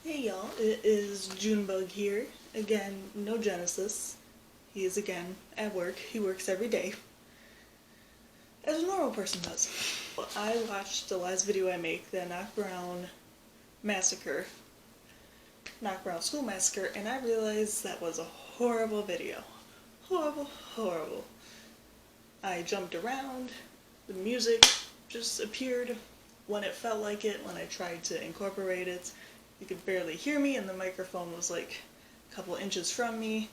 Hey y'all, it is JuneBug here. Again, no Genesis. He is again at work. He works every day, as a normal person does. Well, I watched the last video I make, the Massacre, Knock Brown School Massacre, and I realized that was a horrible video. Horrible, horrible. I jumped around, the music just appeared when it felt like it, when I tried to incorporate it. You could barely hear me, and the microphone was like a couple inches from me.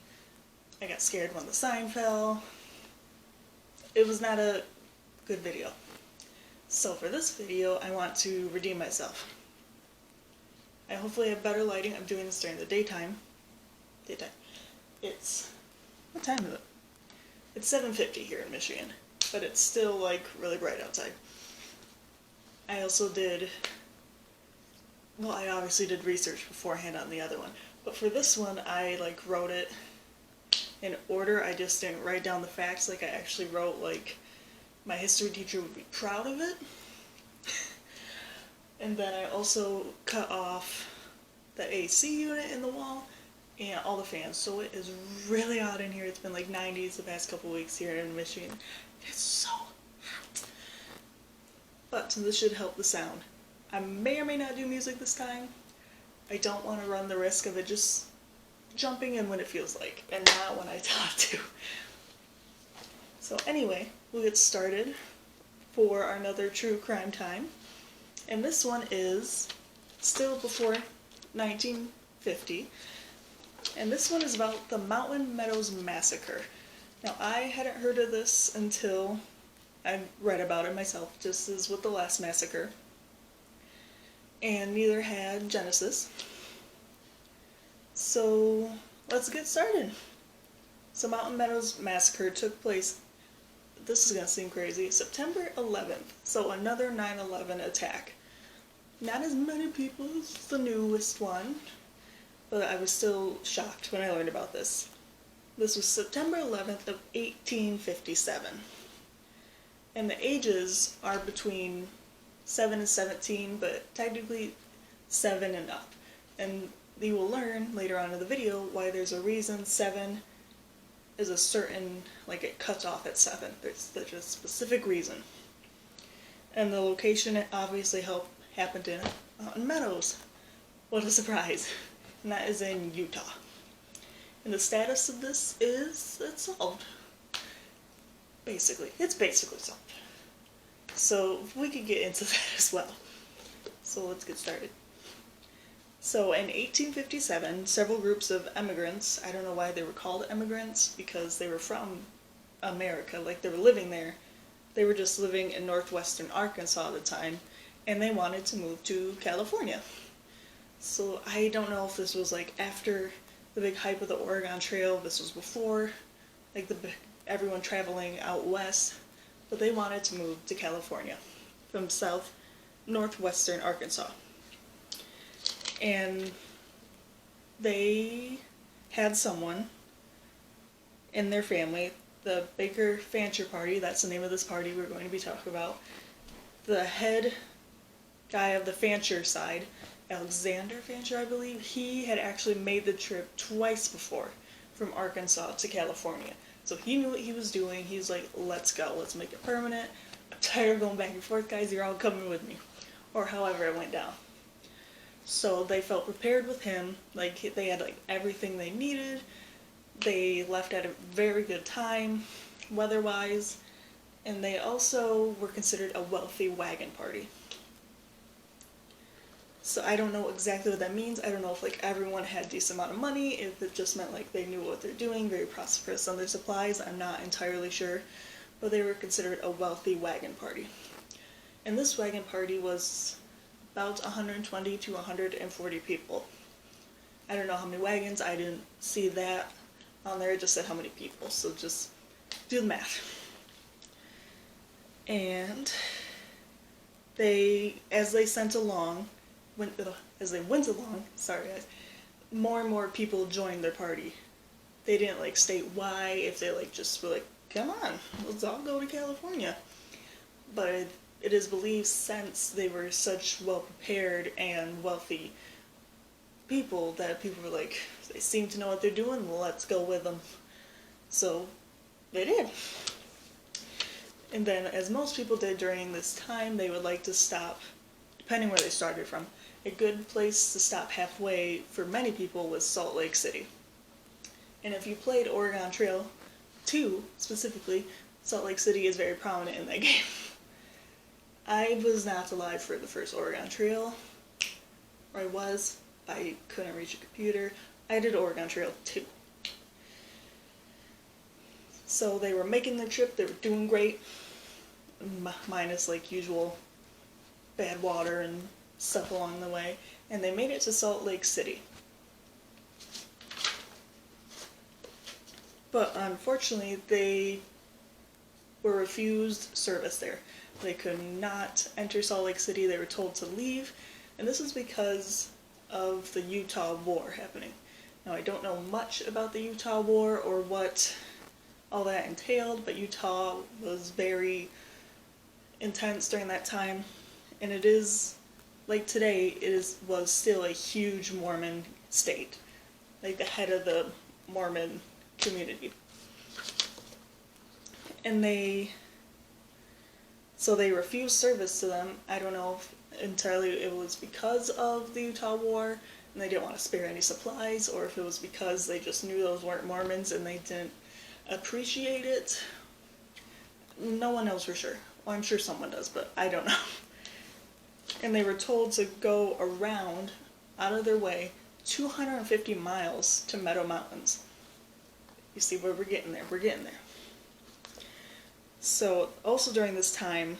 I got scared when the sign fell. It was not a good video. So for this video, I want to redeem myself. I hopefully have better lighting. I'm doing this during the daytime. It's, what time is it? It's 7:50 here in Michigan, but it's still like really bright outside. I also did, well, I obviously did research beforehand on the other one, but for this one I like wrote it in order. I just didn't write down the facts. Like I actually wrote like my history teacher would be proud of it. And then I also cut off the AC unit in the wall and all the fans, so it is really hot in here. It's been like 90s the past couple weeks here in Michigan. It's so hot. But this should help the sound. I may or may not do music this time. I don't want to run the risk of it just jumping in when it feels like, and not when I talk to. So anyway, we'll get started for another true crime time. And this one is still before 1950. And this one is about the Meadows Massacre. Now I hadn't heard of this until I read about it myself, just as with the last massacre. And neither had Genesis. So let's get started. So Meadows Massacre took place, this is going to seem crazy, September 11th. So another 9/11 attack. Not as many people as the newest one, but I was still shocked when I learned about this. This was September 11th of 1857. And the ages are between 7 and 17, but technically 7 and up. And you will learn later on in the video why there's a reason 7 is a certain, like it cuts off at 7. There's a specific reason. And the location obviously happened in Meadows. What a surprise. And that is in Utah. And the status of this is, it's solved. Basically. It's basically solved. So we could get into that as well. So let's get started. So in 1857, several groups of immigrants, I don't know why they were called immigrants, because they were from America, like they were living there. They were just living in northwestern Arkansas at the time, and they wanted to move to California. So I don't know if this was like after the big hype of the Oregon Trail, this was before, like everyone traveling out west, but they wanted to move to California from northwestern Arkansas. And they had someone in their family, the Baker Fancher Party, that's the name of this party we're going to be talking about. The head guy of the Fancher side, Alexander Fancher, I believe, he had actually made the trip twice before from Arkansas to California. So he knew what he was doing. He's like, let's go, let's make it permanent. I'm tired of going back and forth, guys, you're all coming with me. Or however it went down. So they felt prepared with him, like they had like everything they needed. They left at a very good time, weather-wise, and they also were considered a wealthy wagon party. So I don't know exactly what that means. I don't know if like everyone had a decent amount of money, if it just meant like they knew what they're doing, very prosperous on their supplies. I'm not entirely sure, but they were considered a wealthy wagon party. And this wagon party was about 120 to 140 people. I don't know how many wagons, I didn't see that on there, it just said how many people, so just do the math. And as they went along, sorry guys, more and more people joined their party. They didn't like state why, if they like just were like, come on, let's all go to California. But it is believed, since they were such well prepared and wealthy people that people were like, they seem to know what they're doing, well, let's go with them. So they did. And then, as most people did during this time, they would like to stop, depending where they started from. A good place to stop halfway for many people was Salt Lake City. And if you played Oregon Trail 2, specifically, Salt Lake City is very prominent in that game. I was not alive for the first Oregon Trail, or I was. I couldn't reach a computer. I did Oregon Trail 2. So they were making their trip, they were doing great, minus like usual bad water and stuff along the way, and they made it to Salt Lake City. But unfortunately, they were refused service there. They could not enter Salt Lake City, they were told to leave, and this was because of the Utah War happening. Now, I don't know much about the Utah War or what all that entailed, but Utah was very intense during that time, and it is, like today, was still a huge Mormon state, like the head of the Mormon community. And they refused service to them. I don't know if entirely it was because of the Utah War and they didn't want to spare any supplies, or if it was because they just knew those weren't Mormons and they didn't appreciate it. No one knows for sure. Well, I'm sure someone does, but I don't know. And they were told to go around, out of their way, 250 miles to Meadow Mountains. You see where we're getting there. We're getting there. So, also during this time,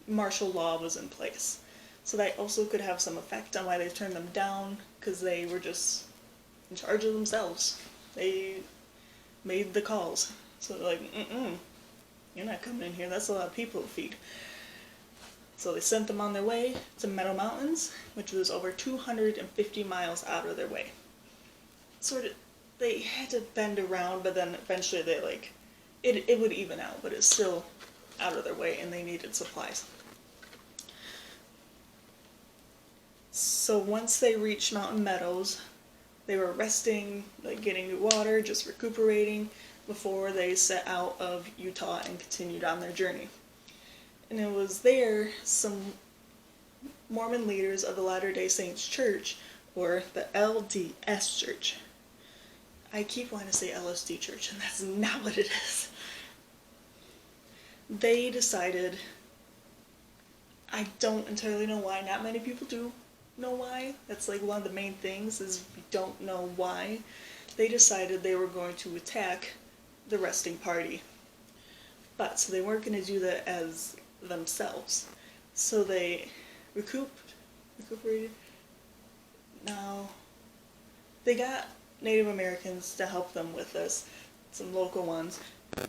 martial law was in place. So that also could have some effect on why they turned them down, because they were just in charge of themselves. They made the calls. So they're like, you're not coming in here, that's a lot of people to feed. So they sent them on their way to Meadow Mountains, which was over 250 miles out of their way. They had to bend around, but then eventually they it would even out, but it's still out of their way and they needed supplies. So once they reached Mountain Meadows, they were resting, getting new water, just recuperating, before they set out of Utah and continued on their journey. And it was there some Mormon leaders of the Latter-day Saints Church, or the LDS Church. I keep wanting to say LSD Church, and that's not what it is. They decided, I don't entirely know why, not many people do know why. That's one of the main things, is we don't know why. They decided they were going to attack the resting party. But, so they weren't going to do that as themselves. So they recuperated. Now, they got Native Americans to help them with this, some local ones,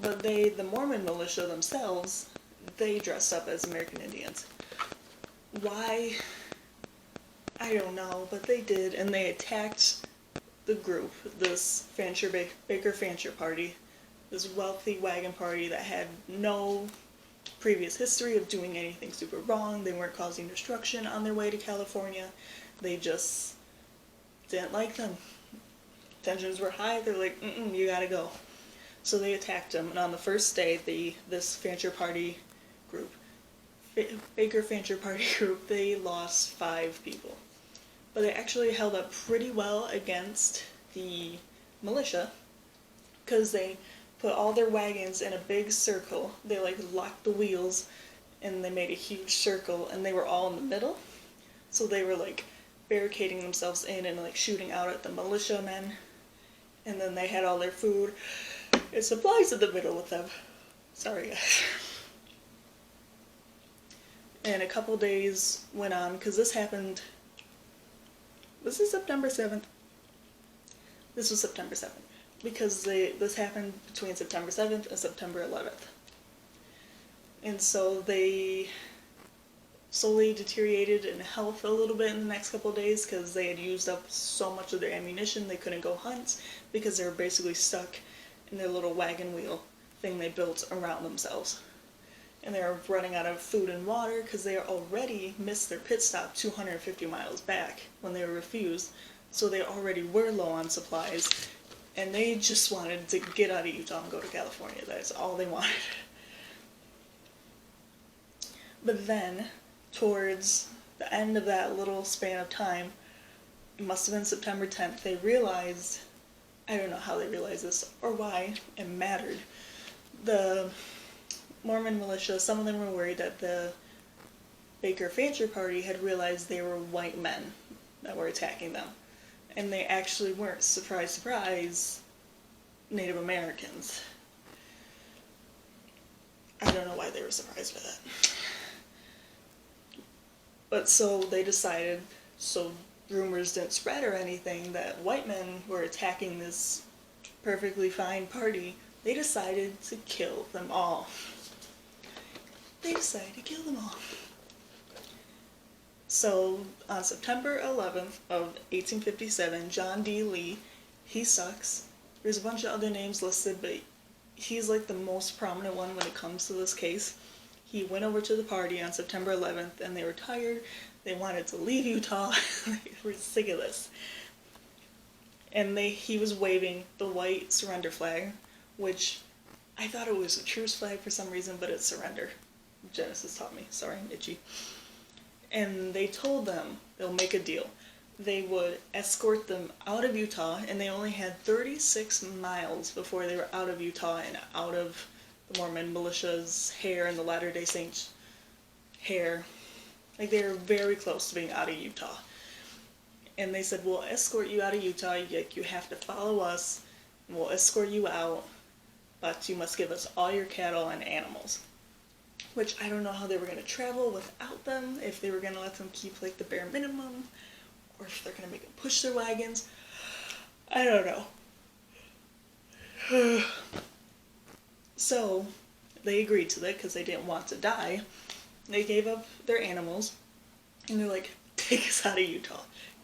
but the Mormon militia themselves, they dressed up as American Indians. Why? I don't know, but they did, and they attacked the group, this Baker Fancher party, this wealthy wagon party that had no previous history of doing anything super wrong. They weren't causing destruction on their way to California. They just didn't like them. Tensions were high. They're like, you gotta go. So they attacked them, and on the first day, this Fancher party group, Baker Fancher party group, they lost 5 people. But they actually held up pretty well against the militia, because they put all their wagons in a big circle. They locked the wheels, and they made a huge circle, and they were all in the middle. So they were barricading themselves in and shooting out at the militiamen. And then they had all their food and supplies in the middle with them. Sorry, guys. And a couple days went on, because this happened... Was this September 7th? This was September 7th. Because this happened between September 7th and September 11th. And so they slowly deteriorated in health a little bit in the next couple of days, because they had used up so much of their ammunition they couldn't go hunt, because they were basically stuck in their little wagon wheel thing they built around themselves. And they were running out of food and water, because they already missed their pit stop 250 miles back when they were refused so they already were low on supplies, and they just wanted to get out of Utah and go to California. That's all they wanted. But then, towards the end of that little span of time, it must have been September 10th, they realized, I don't know how they realized this or why it mattered. The Mormon militia, some of them were worried that the Baker Fancher party had realized they were white men that were attacking them. And they actually weren't, surprise, surprise, Native Americans. I don't know why they were surprised by that. But so they decided, so rumors didn't spread or anything, that white men were attacking this perfectly fine party, they decided to kill them all. They decided to kill them all. So, on September 11th of 1857, John D. Lee, he sucks. There's a bunch of other names listed, but he's like the most prominent one when it comes to this case. He went over to the party on September 11th, and they were tired. They wanted to leave Utah. They were sick of this. And he was waving the white surrender flag, which I thought it was a truce flag for some reason, but it's surrender. Genesis taught me. Sorry, I'm itchy. And they told them they'll make a deal. They would escort them out of Utah, and they only had 36 miles before they were out of Utah and out of the Mormon militia's hair and the Latter-day Saints' hair. Like, they were very close to being out of Utah. And they said, we'll escort you out of Utah, you have to follow us, and we'll escort you out, but you must give us all your cattle and animals. Which I don't know how they were going to travel without them, if they were going to let them keep like the bare minimum, or if they're going to make them push their wagons. I don't know. So, they agreed to that because they didn't want to die. They gave up their animals, and they're like, take us out of Utah.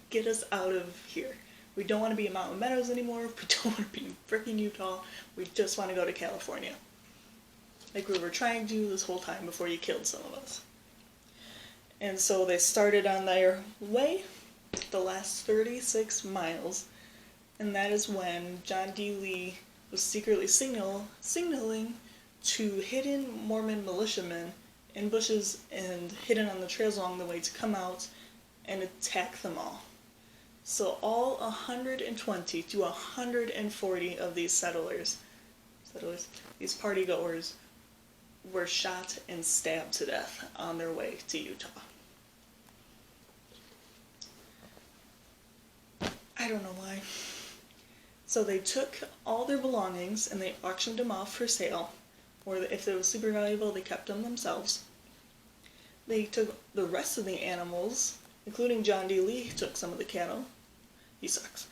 Get us out of here. We don't want to be in Mountain Meadows anymore. We don't want to be in frickin' Utah. We just want to go to California. Like we were trying to do this whole time before you killed some of us. And so they started on their way, the last 36 miles, and that is when John D. Lee was secretly signaling to hidden Mormon militiamen in bushes and hidden on the trails along the way to come out and attack them all. So all 120 to 140 of these settlers, these partygoers, were shot and stabbed to death on their way to Utah. I don't know why. So they took all their belongings and they auctioned them off for sale, or if they were super valuable, they kept them themselves. They took the rest of the animals, including John D. Lee took some of the cattle. He sucks.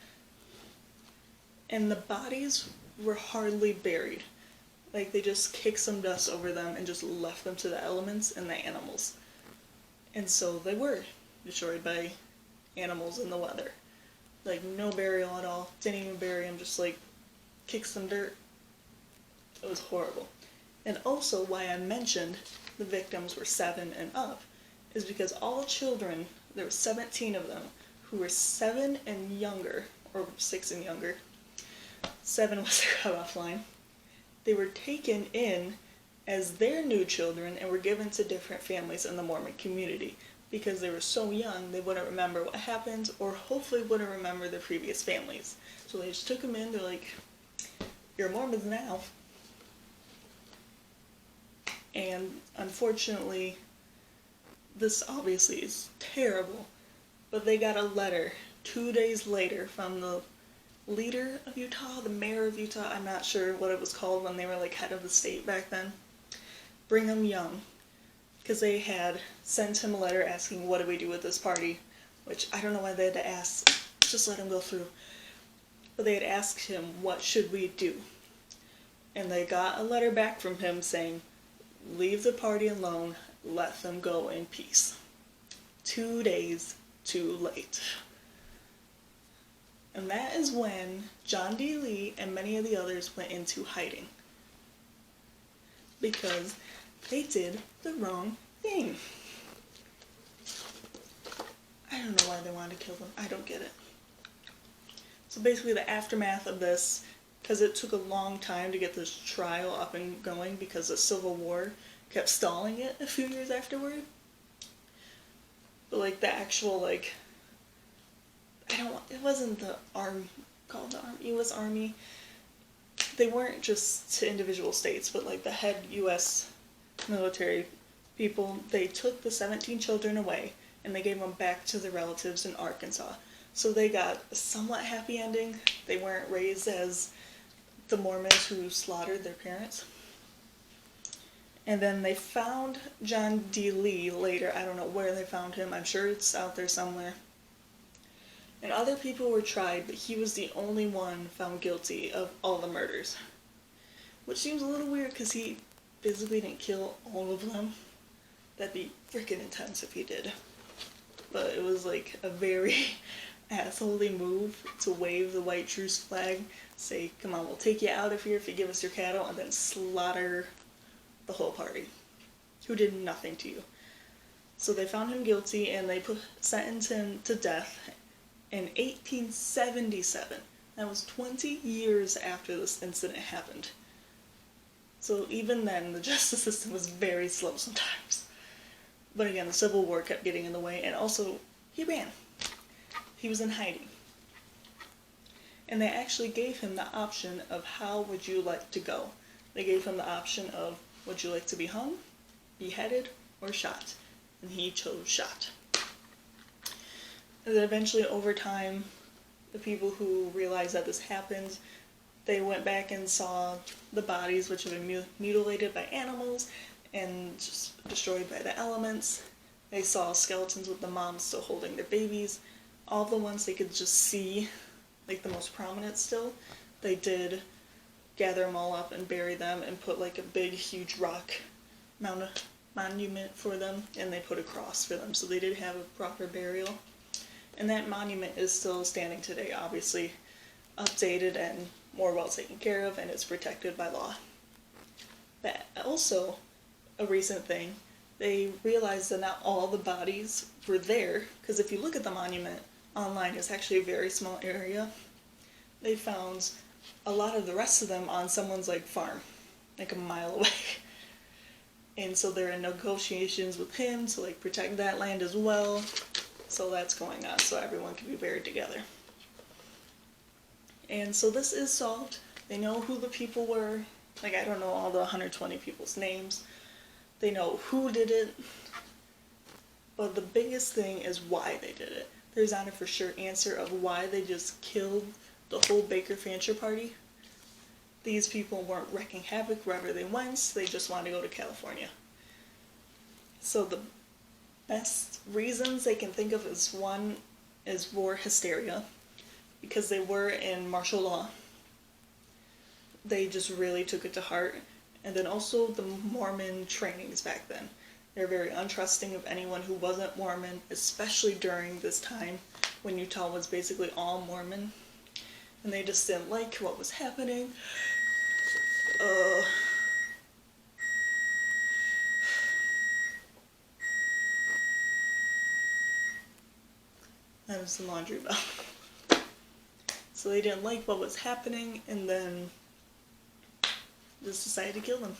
And the bodies were hardly buried. Like, they just kicked some dust over them and just left them to the elements and the animals. And so they were destroyed by animals in the weather. Like, no burial at all. Didn't even bury them, just, like, kick some dirt. It was horrible. And also, why I mentioned the victims were 7 and up is because all children, there were 17 of them, who were 7 and younger, or 6 and younger. 7 was the cutoff line. They were taken in as their new children and were given to different families in the Mormon community because they were so young they wouldn't remember what happened or hopefully wouldn't remember their previous families. So they just took them in, they're like, you're Mormons now. And unfortunately, this obviously is terrible, but they got a letter 2 days later from the leader of Utah, the mayor of Utah, I'm not sure what it was called when they were like head of the state back then, Brigham Young, because they had sent him a letter asking what do we do with this party, which I don't know why they had to ask, just let him go through, but they had asked him what should we do, and they got a letter back from him saying, leave the party alone, let them go in peace. 2 days too late. And that is when John D. Lee and many of the others went into hiding. Because they did the wrong thing. I don't know why they wanted to kill them. I don't get it. So basically the aftermath of this, because it took a long time to get this trial up and going because the Civil War kept stalling it a few years afterward. But like the actual like, it wasn't the called the U.S. Army. They weren't just to individual states, but like the head U.S. military people, they took the 17 children away and they gave them back to their relatives in Arkansas. So they got a somewhat happy ending. They weren't raised as the Mormons who slaughtered their parents. And then they found John D. Lee later. I don't know where they found him. I'm sure it's out there somewhere. And other people were tried, but he was the only one found guilty of all the murders. Which seems a little weird because he physically didn't kill all of them. That'd be freaking intense if he did. But it was like a very assholey move to wave the white truce flag, say, come on, we'll take you out of here if you give us your cattle, and then slaughter the whole party, who did nothing to you. So they found him guilty and they sentenced him to death in 1877. That was 20 years after this incident happened. So even then, the justice system was very slow sometimes. But again, the Civil War kept getting in the way, and also, he ran. He was in hiding. And they actually gave him the option of how would you like to go. They gave him the option of, would you like to be hung, beheaded, or shot? And he chose shot. And then eventually, over time, the people who realized that this happened, they went back and saw the bodies which had been mutilated by animals and just destroyed by the elements. They saw skeletons with the moms still holding their babies. All the ones they could just see, like the most prominent still, they did gather them all up and bury them and put like a big huge rock monument for them, and they put a cross for them, so they did have a proper burial. And that monument is still standing today, obviously updated and more well taken care of, and it's protected by law. But also, a recent thing, they realized that not all the bodies were there, because if you look at the monument online, it's actually a very small area. They found a lot of the rest of them on someone's like farm, like a mile away. And so they're in negotiations with him to like protect that land as well. So that's going on, so everyone can be buried together. And so this is solved. They know who the people were. Like, I don't know all the 120 people's names. They know who did it. But the biggest thing is why they did it. There's not a for sure answer of why they just killed the whole Baker Fancher party. These people weren't wreaking havoc wherever they went. They just wanted to go to California. So the best reasons they can think of is, one is war hysteria, because they were in martial law. They just really took it to heart. And then also the Mormon trainings back then. They're very untrusting of anyone who wasn't Mormon, especially during this time when Utah was basically all Mormon. And they just didn't like what was happening. That was the laundry bell. So they didn't like what was happening, and then just decided to kill them.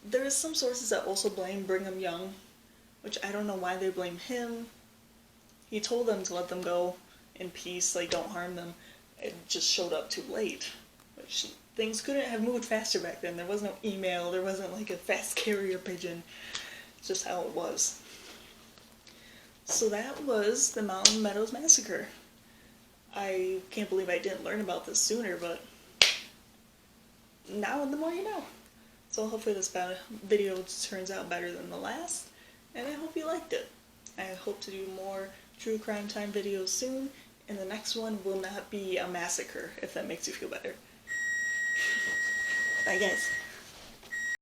There is some sources that also blame Brigham Young, which I don't know why they blame him. He told them to let them go in peace, like don't harm them. It just showed up too late, which things couldn't have moved faster back then. There was no email, there wasn't like a fast carrier pigeon. It's just how it was. So that was the Mountain Meadows Massacre. I can't believe I didn't learn about this sooner, but now the more you know. So hopefully this video turns out better than the last, and I hope you liked it. I hope to do more true crime time videos soon, and the next one will not be a massacre, if that makes you feel better. Bye guys.